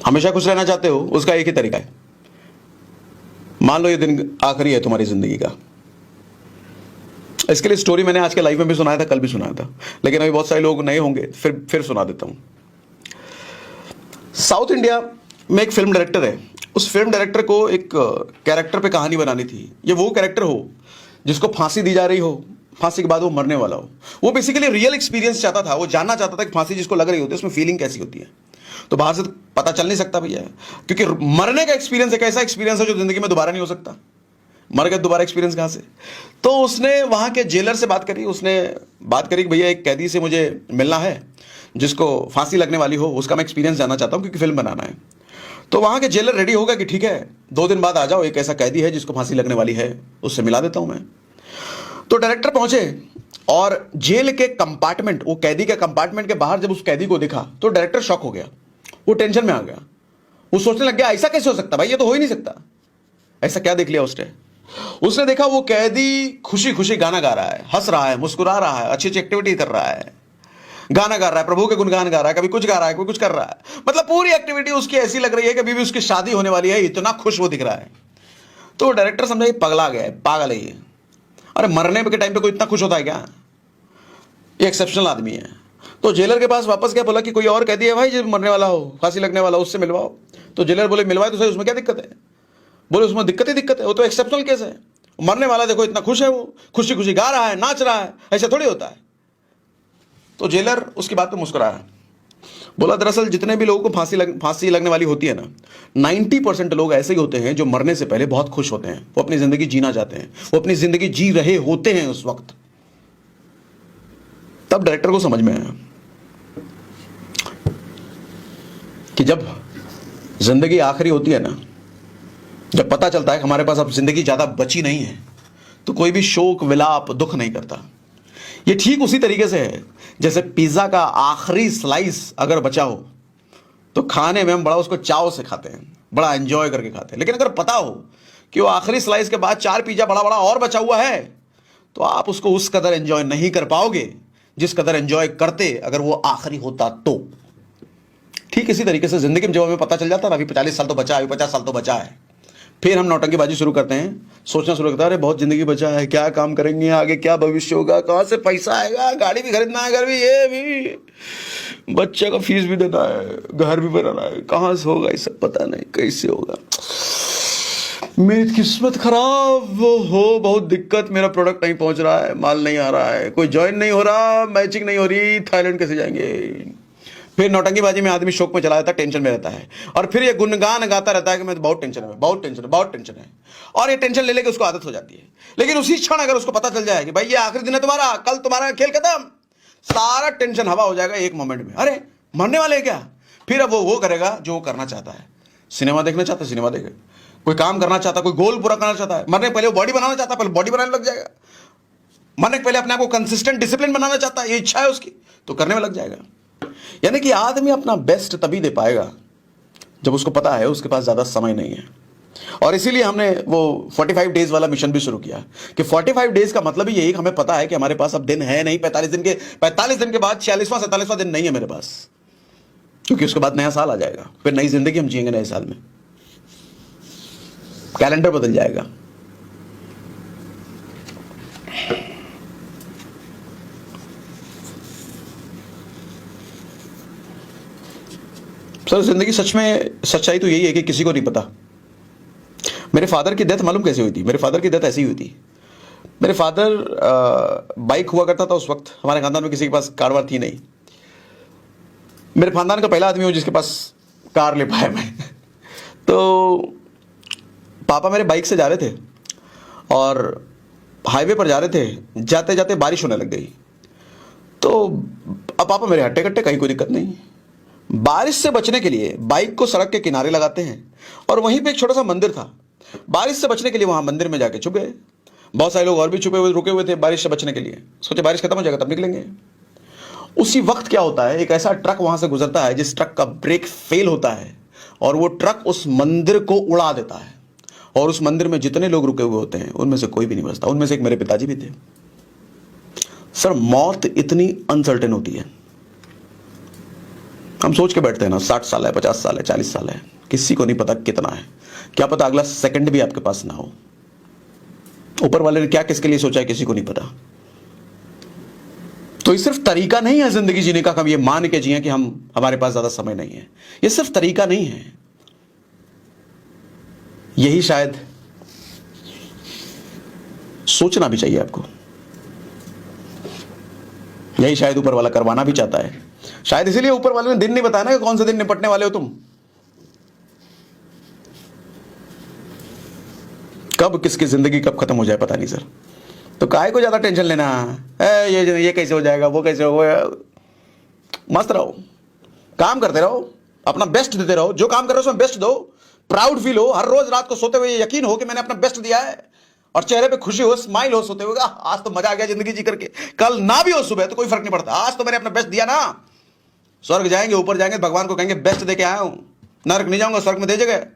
हमेशा खुश रहना चाहते हो, उसका एक ही तरीका है। मान लो ये दिन आखिरी है तुम्हारी जिंदगी का। इसके लिए स्टोरी मैंने आज के लाइव में भी सुनाया था, कल भी सुनाया था, लेकिन अभी बहुत सारे लोग नए होंगे, फिर सुना देता हूं। साउथ इंडिया में एक फिल्म डायरेक्टर है। उस फिल्म डायरेक्टर को एक कैरेक्टर पे कहानी बनानी थी। ये वो कैरेक्टर हो जिसको फांसी दी जा रही हो, फांसी के बाद वो मरने वाला हो। वो बेसिकली रियल एक्सपीरियंस चाहता था। वो जानना चाहता था कि फांसी जिसको लग रही होती है उसमें फीलिंग कैसी होती है। तो बाहर से पता चल नहीं सकता भैया, क्योंकि मरने का एक्सपीरियंस एक ऐसा एक्सपीरियंस है जो जिंदगी में दोबारा नहीं हो सकता। मर गए दोबारा एक्सपीरियंस कहां से? तो उसने वहां के जेलर से बात करी। उसने बात करी कि भैया एक कैदी से मुझे मिलना है जिसको फांसी लगने वाली हो, उसका मैं एक्सपीरियंस जानना चाहता हूं क्योंकि फिल्म बनाना है। तो वहां के जेलर रेडी होगा कि ठीक है 2 दिन बाद आ जाओ, एक ऐसा कैदी है जिसको फांसी लगने वाली है, उससे मिला देता हूं मैं। तो डायरेक्टर पहुंचे और जेल के कंपार्टमेंट, वो कैदी के कंपार्टमेंट के बाहर जब उस कैदी को देखा तो डायरेक्टर शॉक हो गया। वो टेंशन में आ गया। वो सोचने लग गया ऐसा कैसे हो सकता भाई, ये तो हो ही नहीं सकता। ऐसा क्या देख लिया उसने देखा वो कैदी खुशी खुशी गाना गा रहा है, हंस रहा है, मुस्कुरा रहा है, अच्छी अच्छी एक्टिविटी कर रहा है, गाना गा रहा है, प्रभु के गुणगान गा रहा है, कभी कुछ गा रहा है, कभी कुछ कर रहा है। मतलब पूरी एक्टिविटी उसकी ऐसी लग रही है कि अभी भी उसकी शादी होने वाली है, इतना खुश वो दिख रहा है। तो डायरेक्टर समझा ये पगला गया है, पागल है ये। अरे मरने के टाइम पे कोई इतना खुश होता है क्या? ये एक्सेप्शनल आदमी है। तो जेलर के पास वापस गया, बोला कि कोई और कैदी है भाई जो मरने वाला हो, फांसी लगने वाला हो, उससे मिलवाओ। तो जेलर बोले मिलवाए तो सही, उसमें क्या दिक्कत है? बोले उसमें दिक्कत ही दिक्कत है, वो तो एक्सेप्शनल केस है। मरने वाला देखो इतना खुश है, वो खुशी खुशी गा रहा है, नाच रहा है, ऐसा थोड़ी होता है। तो जेलर उसकी बात पे मुस्कुराया, बोला दरअसल जितने भी लोगों को फांसी लगने वाली होती है ना, 90% लोग ऐसे ही होते हैं जो मरने से पहले बहुत खुश होते हैं। वो अपनी जिंदगी जीना चाहते हैं, वो अपनी जिंदगी जी रहे होते हैं उस वक्त। तब डायरेक्टर को समझ में आया कि जब जिंदगी आखिरी होती है ना, जब पता चलता है कि हमारे पास अब जिंदगी ज्यादा बची नहीं है, तो कोई भी शोक विलाप दुख नहीं करता। ये ठीक उसी तरीके से है जैसे पिज्जा का आखिरी स्लाइस अगर बचा हो तो खाने में हम बड़ा उसको चाव से खाते हैं, बड़ा एंजॉय करके खाते हैं। लेकिन अगर पता हो कि वो आखिरी स्लाइस के बाद 4 पिज्जा बड़ा बड़ा और बचा हुआ है, तो आप उसको उस कदर एंजॉय नहीं कर पाओगे जिस कदर एंजॉय करते अगर वो आखिरी होता तो। ठीक इसी तरीके से जिंदगी में जब हमें पता चल जाता है अभी 40 साल तो बचा है, अभी 50 साल तो बचा है, फिर हम नौटंकीबाजी शुरू करते हैं, सोचना शुरू करता है अरे बहुत जिंदगी बचा है, क्या काम करेंगे आगे, क्या भविष्य होगा, कहां से पैसा आएगा, गाड़ी भी खरीदना है, घर भी, ये भी, बच्चे का फीस भी देना है, घर भी बनाना है, कहां से होगा ये सब पता नहीं, कैसे होगा, मेरी किस्मत खराब, वो हो बहुत दिक्कत, मेरा प्रोडक्ट नहीं पहुंच रहा है, माल नहीं आ रहा है, कोई ज्वाइन नहीं हो रहा, मैचिंग नहीं हो रही, थाईलैंड कैसे जाएंगे। फिर नौटंकीबाजी में आदमी शोक में चला जाता है, टेंशन में रहता है, और फिर ये गुणगान गाता रहता है कि मैं तो बहुत टेंशन है, बहुत टेंशन है, बहुत टेंशन है, और ये टेंशन ले लेके उसको आदत हो जाती है। लेकिन उसी क्षण अगर उसको पता चल जाए कि भाई ये आखिरी दिन है तुम्हारा, कल तुम्हारा खेल खत्म, सारा टेंशन हवा हो जाएगा एक मोमेंट में। अरे मरने वाले क्या? फिर अब वो करेगा जो वो करना चाहता है। सिनेमा देखना चाहता है, सिनेमा देखे, कोई काम करना चाहता है, कोई गोल पूरा करना चाहता है, मरने पहले वो बॉडी बनाना चाहता है, पहले बॉडी बनाने लग जाएगा। मरने के पहले अपने आप को कंसिस्टेंट डिसिप्लिन बनाना चाहता है, ये इच्छा है उसकी, तो करने में लग जाएगा। यानी कि आदमी अपना बेस्ट तभी दे पाएगा जब उसको पता है उसके पास ज्यादा समय नहीं है। और इसीलिए हमने वो 45 डेज वाला मिशन भी शुरू किया कि 45 डेज का मतलब ही यही कि हमें पता है कि हमारे पास अब दिन है नहीं, 45 दिन के बाद 46वां 47वां दिन नहीं है मेरे पास, क्योंकि उसके बाद नया साल आ जाएगा, फिर नई जिंदगी हम जिएंगे नए साल में, कैलेंडर बदल जाएगा। सर जिंदगी सच में सच्चाई तो यही है कि किसी को नहीं पता। मेरे फादर की डेथ मालूम कैसे हुई थी? मेरे फादर की डेथ ऐसी हुई थी, मेरे फादर बाइक हुआ करता था उस वक्त, हमारे खानदान में किसी के पास कार वार थी नहीं। मेरे खानदान का पहला आदमी हूँ जिसके पास कार ले पाया मैं। तो पापा मेरे बाइक से जा रहे थे और हाईवे पर जा रहे थे, जाते जाते बारिश होने लग गई। तो अब पापा मेरे हट्टे कट्टे, कहीं कोई दिक्कत नहीं। बारिश से बचने के लिए बाइक को सड़क के किनारे लगाते हैं और वहीं पे एक छोटा सा मंदिर था। बारिश से बचने के लिए वहां मंदिर में जाके छुप गए। बहुत सारे लोग और भी छुपे हुए रुके हुए थे बारिश से बचने के लिए, सोचे बारिश खत्म हो जाएगा तब निकलेंगे। उसी वक्त क्या होता है, एक ऐसा ट्रक वहां से गुजरता है जिस ट्रक का ब्रेक फेल होता है और वो ट्रक उस मंदिर को उड़ा देता है, और उस मंदिर में जितने लोग रुके हुए होते हैं उनमें से कोई भी नहीं बचता। उनमें से एक मेरे पिताजी भी थे। सर मौत इतनी अनसर्टेन होती है, हम सोच के बैठते हैं ना 60 साल है, 50 साल है, 40 साल है, किसी को नहीं पता कितना है। क्या पता अगला सेकंड भी आपके पास ना हो। ऊपर वाले ने क्या किसके लिए सोचा है किसी को नहीं पता। तो ये सिर्फ तरीका नहीं है जिंदगी जीने का, हम ये मान के जिए कि हमारे पास ज्यादा समय नहीं है। ये सिर्फ तरीका नहीं है, यही शायद सोचना भी चाहिए आपको, यही शायद ऊपर वाला करवाना भी चाहता है। शायद इसीलिए ऊपर वाले ने दिन नहीं बताया ना कि कौन से दिन निपटने वाले हो तुम, कब किसकी जिंदगी कब खत्म हो जाए पता नहीं सर। तो काहे को ज्यादा टेंशन लेना है, ये कैसे हो जाएगा, वो कैसे होगा। मस्त रहो, काम करते रहो, अपना बेस्ट देते रहो, जो काम कर रहे हो उसमें बेस्ट दो, प्राउड फील हो, हर रोज रात को सोते हुए यकीन हो कि मैंने अपना बेस्ट दिया है, और चेहरे पे खुशी हो, स्माइल हो सोते हुए, आज तो मजा आ गया जिंदगी जी करके। कल ना भी हो सुबह तो कोई फर्क नहीं पड़ता, आज तो मैंने अपना बेस्ट दिया ना। स्वर्ग जाएंगे, ऊपर जाएंगे, भगवान को कहेंगे बेस्ट दे के आया हूं, नरक नहीं जाऊंगा, स्वर्ग में दे जगह।